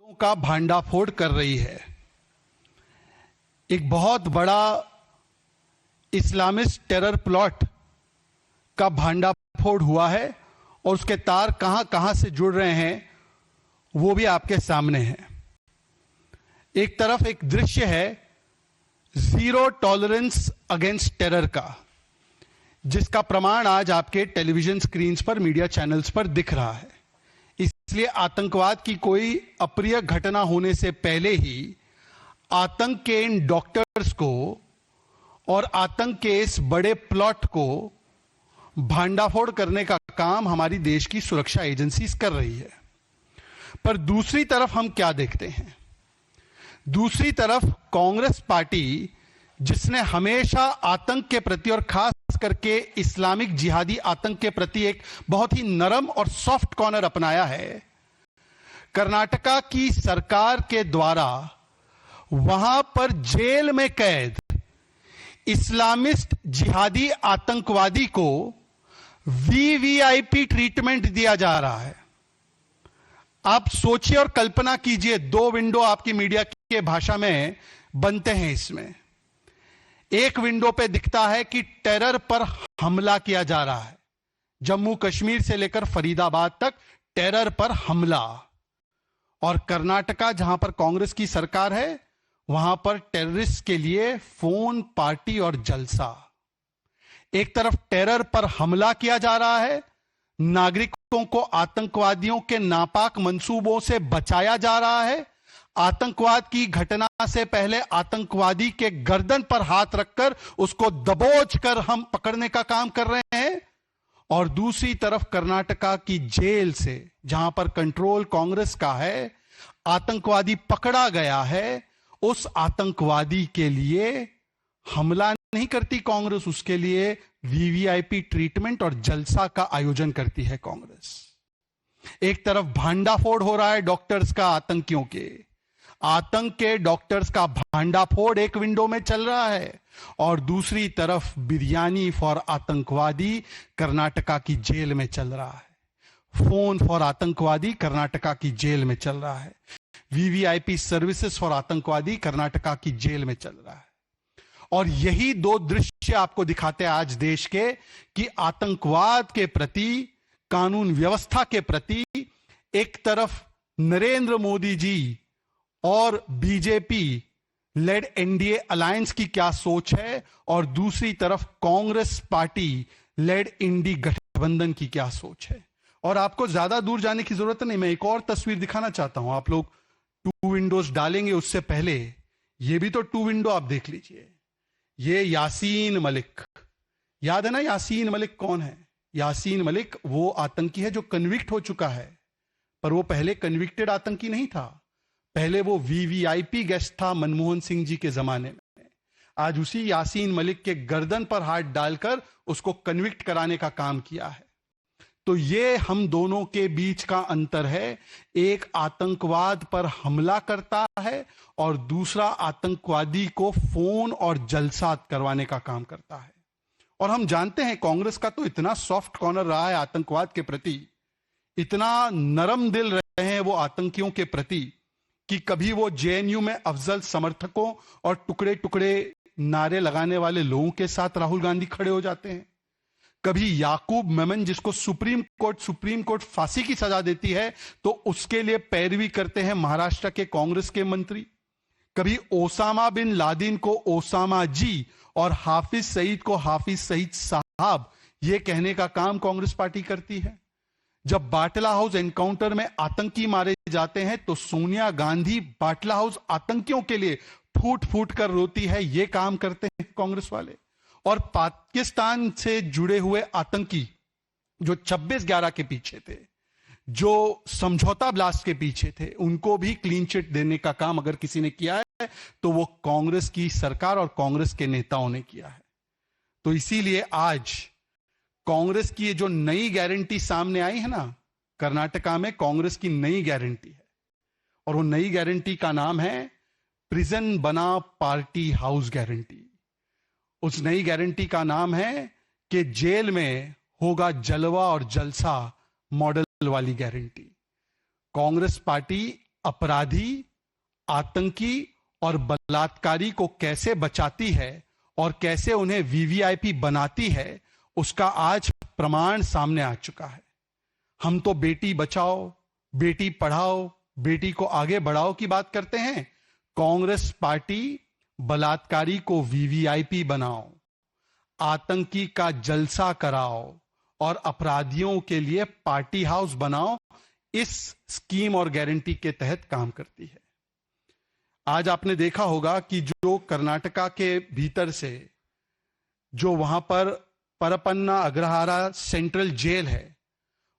का भांडाफोड़ कर रही है। एक बहुत बड़ा इस्लामिस्ट टेरर प्लॉट का भांडाफोड़ हुआ है और उसके तार कहां कहां से जुड़ रहे हैं वो भी आपके सामने है। एक तरफ एक दृश्य है जीरो टॉलरेंस अगेंस्ट टेरर का, जिसका प्रमाण आज आपके टेलीविजन स्क्रीन्स पर, मीडिया चैनल्स पर दिख रहा है। इसलिए आतंकवाद की कोई अप्रिय घटना होने से पहले ही आतंक के इन डॉक्टर्स को और आतंक के इस बड़े प्लॉट को भांडाफोड़ करने का काम हमारी देश की सुरक्षा एजेंसीज कर रही है। पर दूसरी तरफ हम क्या देखते हैं? दूसरी तरफ कांग्रेस पार्टी, जिसने हमेशा आतंक के प्रति और खास करके इस्लामिक जिहादी आतंक के प्रति एक बहुत ही नरम और सॉफ्ट कॉर्नर अपनाया है, कर्नाटका की सरकार के द्वारा वहां पर जेल में कैद इस्लामिस्ट जिहादी आतंकवादी को वीवीआईपी ट्रीटमेंट दिया जा रहा है। आप सोचिए और कल्पना कीजिए, दो विंडो आपकी मीडिया के भाषा में बनते हैं। इसमें एक विंडो पे दिखता है कि टेरर पर हमला किया जा रहा है, जम्मू कश्मीर से लेकर फरीदाबाद तक टेरर पर हमला, और कर्नाटका जहां पर कांग्रेस की सरकार है वहां पर टेररिस्ट के लिए फोन पार्टी और जलसा। एक तरफ टेरर पर हमला किया जा रहा है, नागरिकों को आतंकवादियों के नापाक मंसूबों से बचाया जा रहा है, आतंकवाद की घटना से पहले आतंकवादी के गर्दन पर हाथ रखकर उसको दबोच कर हम पकड़ने का काम कर रहे हैं, और दूसरी तरफ कर्नाटका की जेल से, जहां पर कंट्रोल कांग्रेस का है, आतंकवादी पकड़ा गया है। उस आतंकवादी के लिए हमला नहीं करती कांग्रेस, उसके लिए वीवीआईपी ट्रीटमेंट और जलसा का आयोजन करती है कांग्रेस। एक तरफ भांडाफोड़ हो रहा है डॉक्टर्स का, आतंकियों के आतंक के डॉक्टर्स का भांडाफोड़ एक विंडो में चल रहा है, और दूसरी तरफ बिरयानी फॉर आतंकवादी कर्नाटका की जेल में चल रहा है। फोन फॉर आतंकवादी कर्नाटका की जेल में चल रहा है। वीवीआईपी सर्विसेज फॉर आतंकवादी कर्नाटका की जेल में चल रहा है। और यही दो दृश्य आपको दिखाते हैं आज देश के, कि आतंकवाद के प्रति, कानून व्यवस्था के प्रति एक तरफ नरेंद्र मोदी जी और बीजेपी लेड एनडीए अलायंस की क्या सोच है, और दूसरी तरफ कांग्रेस पार्टी लेड इंडी गठबंधन की क्या सोच है। और आपको ज्यादा दूर जाने की जरूरत नहीं, मैं एक और तस्वीर दिखाना चाहता हूं। आप लोग टू विंडोज डालेंगे, उससे पहले ये भी तो टू विंडो आप देख लीजिए। ये यासीन मलिक, याद है ना यासीन मलिक कौन है? यासीन मलिक वो आतंकी है जो कन्विक्ट हो चुका है, पर वो पहले कन्विक्टेड आतंकी नहीं था। पहले वो वीवीआईपी गेस्ट था मनमोहन सिंह जी के जमाने में। आज उसी यासीन मलिक के गर्दन पर हाथ डालकर उसको कन्विक्ट कराने का काम किया है। तो ये हम दोनों के बीच का अंतर है। एक आतंकवाद पर हमला करता है और दूसरा आतंकवादी को फोन और जलसा करवाने का काम करता है। और हम जानते हैं कांग्रेस का तो इतना सॉफ्ट कॉर्नर रहा है आतंकवाद के प्रति, इतना नरम दिल रहे हैं वो आतंकियों के प्रति, कि कभी वो जेएनयू में अफजल समर्थकों और टुकड़े टुकड़े नारे लगाने वाले लोगों के साथ राहुल गांधी खड़े हो जाते हैं, कभी याकूब मेमन जिसको सुप्रीम कोर्ट फांसी की सजा देती है तो उसके लिए पैरवी करते हैं महाराष्ट्र के कांग्रेस के मंत्री, कभी ओसामा बिन लादेन को ओसामा जी और हाफिज सईद को हाफिज सईद साहब ये कहने का काम कांग्रेस पार्टी करती है। जब बाटला हाउस एनकाउंटर में आतंकी मारे जाते हैं तो सोनिया गांधी बाटला हाउस आतंकियों के लिए फूट फूट कर रोती है, ये काम करते हैं कांग्रेस वाले। और पाकिस्तान से जुड़े हुए आतंकी जो 26/11 के पीछे थे, जो समझौता ब्लास्ट के पीछे थे, उनको भी क्लीन चिट देने का काम अगर किसी ने किया है तो वो कांग्रेस की सरकार और कांग्रेस के नेताओं ने किया है। तो इसीलिए आज कांग्रेस की ये जो नई गारंटी सामने आई है ना, कर्नाटका में कांग्रेस की नई गारंटी है, और वो नई गारंटी का नाम है प्रिजन बना पार्टी हाउस गारंटी। उस नई गारंटी का नाम है कि जेल में होगा जलवा और जलसा मॉडल वाली गारंटी। कांग्रेस पार्टी अपराधी, आतंकी और बलात्कारी को कैसे बचाती है और कैसे उन्हें वीवीआईपी बनाती है, उसका आज प्रमाण सामने आ चुका है। हम तो बेटी बचाओ, बेटी पढ़ाओ, बेटी को आगे बढ़ाओ की बात करते हैं। कांग्रेस पार्टी बलात्कारी को वीवीआईपी बनाओ, आतंकी का जलसा कराओ और अपराधियों के लिए पार्टी हाउस बनाओ, इस स्कीम और गारंटी के तहत काम करती है। आज आपने देखा होगा कि जो कर्नाटका के भीतर से जो वहां पर परपन्ना अग्रहारा सेंट्रल जेल है,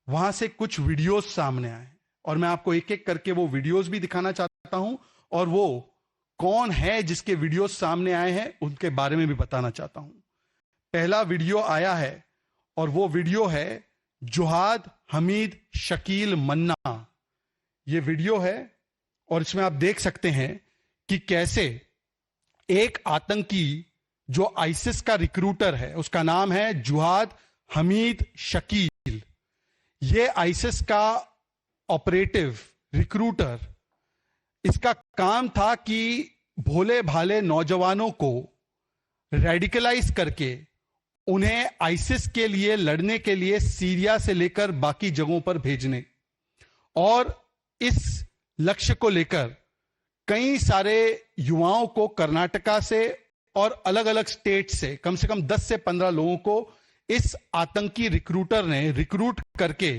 वहां से कुछ वीडियोस सामने आए और मैं आपको एक एक करके वो वीडियोस भी दिखाना चाहता हूं और वो कौन है जिसके वीडियोस सामने आए हैं उनके बारे में भी बताना चाहता हूं। पहला वीडियो आया है और वो वीडियो है जुहाद हमीद शकील मन्ना। ये वीडियो है और इसमें आप देख सकते हैं कि कैसे एक आतंकी जो आईसिस का रिक्रूटर है, उसका नाम है जुहाद हमीद शकील, ये आईसिस का ऑपरेटिव रिक्रूटर, इसका काम था कि भोले भाले नौजवानों को रेडिकलाइज करके उन्हें आईसिस के लिए लड़ने के लिए सीरिया से लेकर बाकी जगहों पर भेजने, और इस लक्ष्य को लेकर कई सारे युवाओं को कर्नाटका से और अलग अलग स्टेट से कम 10 से 15 लोगों को इस आतंकी रिक्रूटर ने रिक्रूट करके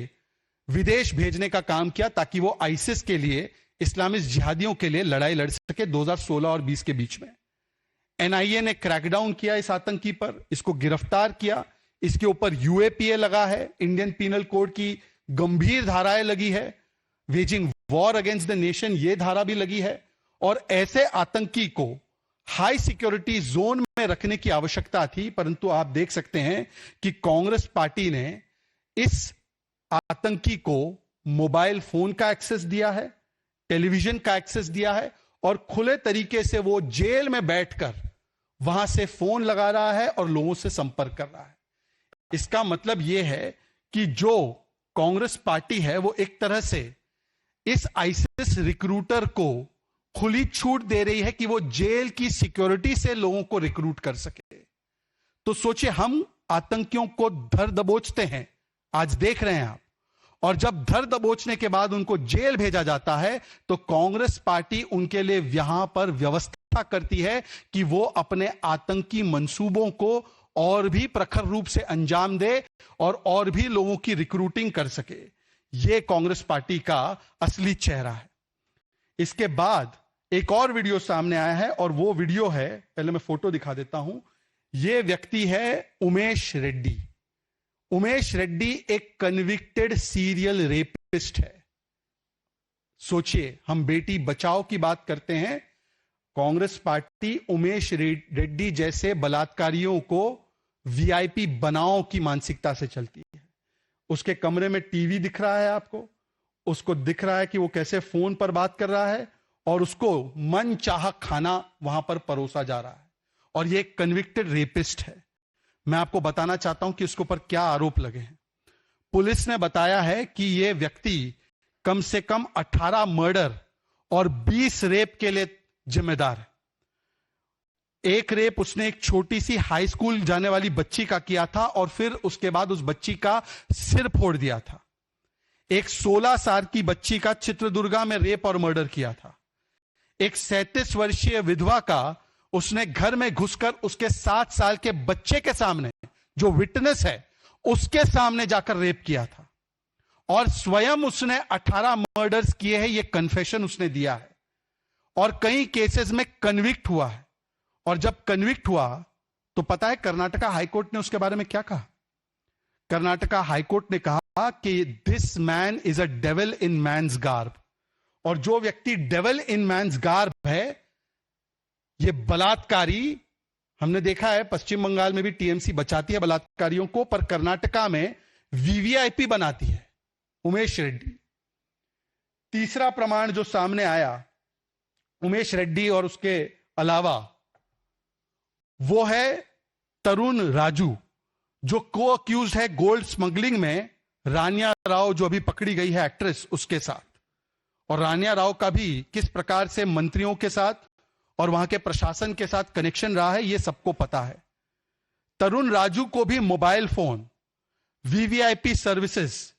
विदेश भेजने का काम किया ताकि वो आईसिस के लिए, इस्लामिस्ट जिहादियों के लिए लड़ाई लड़ सके 2016 और 20 के बीच में। एनआईए ने क्रैकडाउन किया इस आतंकी पर, इसको गिरफ्तार किया, इसके ऊपर यूएपीए लगा है, इंडियन पीनल कोड की गंभीर धाराएं लगी है, waging war against the nation ये धारा भी लगी है, और ऐसे आतंकी को हाई सिक्योरिटी जोन में रखने की आवश्यकता थी। परंतु आप देख सकते हैं कि कांग्रेस पार्टी ने इस आतंकी को मोबाइल फोन का एक्सेस दिया है, टेलीविजन का एक्सेस दिया है और खुले तरीके से वो जेल में बैठकर वहां से फोन लगा रहा है और लोगों से संपर्क कर रहा है। इसका मतलब यह है कि जो कांग्रेस पार्टी है वो एक तरह से इस आईसिस रिक्रूटर को खुली छूट दे रही है कि वो जेल की सिक्योरिटी से लोगों को रिक्रूट कर सके। तो सोचिए, हम आतंकियों को धर दबोचते हैं, आज देख रहे हैं आप, और जब धर दबोचने के बाद उनको जेल भेजा जाता है तो कांग्रेस पार्टी उनके लिए यहां पर व्यवस्था करती है कि वो अपने आतंकी मंसूबों को और भी प्रखर रूप से अंजाम दे और भी लोगों की रिक्रूटिंग कर सके। यह कांग्रेस पार्टी का असली चेहरा है। इसके बाद एक और वीडियो सामने आया है और वो वीडियो है, पहले मैं फोटो दिखा देता हूं। यह व्यक्ति है उमेश रेड्डी। उमेश रेड्डी एक कन्विक्टेड सीरियल रेपिस्ट है। सोचिए, हम बेटी बचाओ की बात करते हैं, कांग्रेस पार्टी उमेश रेड्डी जैसे बलात्कारियों को वीआईपी बनाओ की मानसिकता से चलती है। उसके कमरे में टीवी दिख रहा है आपको, उसको दिख रहा है कि वो कैसे फोन पर बात कर रहा है और उसको मन चाहा खाना वहां पर परोसा जा रहा है, और ये एक कन्विक्टेड रेपिस्ट है। मैं आपको बताना चाहता हूं कि इसके ऊपर क्या आरोप लगे हैं। पुलिस ने बताया है कि यह व्यक्ति कम से कम 18 मर्डर और 20 रेप के लिए जिम्मेदार है। एक रेप उसने एक छोटी सी हाई स्कूल जाने वाली बच्ची का किया था और फिर उसके बाद उस बच्ची का सिर फोड़ दिया था। एक 16 साल की बच्ची का चित्रदुर्गा में रेप और मर्डर किया था। एक 37 वर्षीय विधवा का उसने घर में घुसकर उसके 7 साल के बच्चे के सामने, जो विटनेस है, उसके सामने जाकर रेप किया था, और स्वयं उसने 18 मर्डर्स किए हैं, यह कन्फेशन उसने दिया है और कई केसेस में कन्विक्ट हुआ है। और जब कन्विक्ट हुआ तो पता है कर्नाटका हाईकोर्ट ने उसके बारे में क्या कहा? कर्नाटका हाईकोर्ट ने कहा कि this man is a devil in man's garb, और जो व्यक्ति डेविल इन मैन्स गार्ब है, ये बलात्कारी, हमने देखा है पश्चिम बंगाल में भी टीएमसी बचाती है बलात्कारियों को, पर कर्नाटका में वीवीआईपी बनाती है उमेश रेड्डी। तीसरा प्रमाण जो सामने आया उमेश रेड्डी और उसके अलावा, वो है तरुण राजू, जो को अक्यूज है गोल्ड स्मगलिंग में रानिया राव, जो अभी पकड़ी गई है एक्ट्रेस, उसके साथ। और रानिया राव का भी किस प्रकार से मंत्रियों के साथ और वहां के प्रशासन के साथ कनेक्शन रहा है, यह सबको पता है। तरुण राजू को भी mobile phone, VVIP services,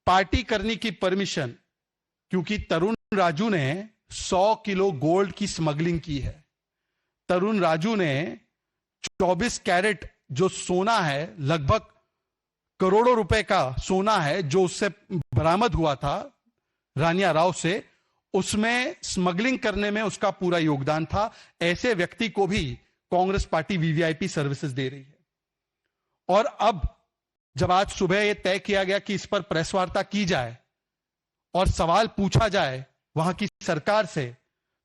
party करने की परमिशन, क्योंकि तरुण राजू ने 100 किलो गोल्ड की स्मगलिंग की है। तरुण राजू ने 24 कैरेट जो सोना है, लगभग करोड़ों रुपए का सोना है जो उससे बरामद हुआ था रानिया राव से, उसमें स्मगलिंग करने में उसका पूरा योगदान था। ऐसे व्यक्ति को भी कांग्रेस पार्टी वीवीआईपी सर्विसेज दे रही है। और अब जब आज सुबह यह तय किया गया कि इस पर प्रेस वार्ता की जाए और सवाल पूछा जाए वहां की सरकार से,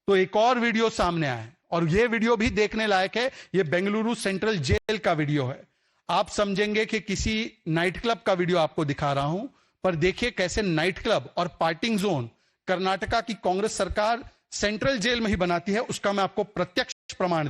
तो एक और वीडियो सामने आया और यह वीडियो भी देखने लायक है। यह बेंगलुरु सेंट्रल जेल का वीडियो है। आप समझेंगे कि किसी नाइट क्लब का वीडियो आपको दिखा रहा हूं, पर देखिए कैसे नाइट क्लब और पार्टिंग जोन कर्नाटका की कांग्रेस सरकार सेंट्रल जेल में ही बनाती है। उसका मैं आपको प्रत्यक्ष प्रमाण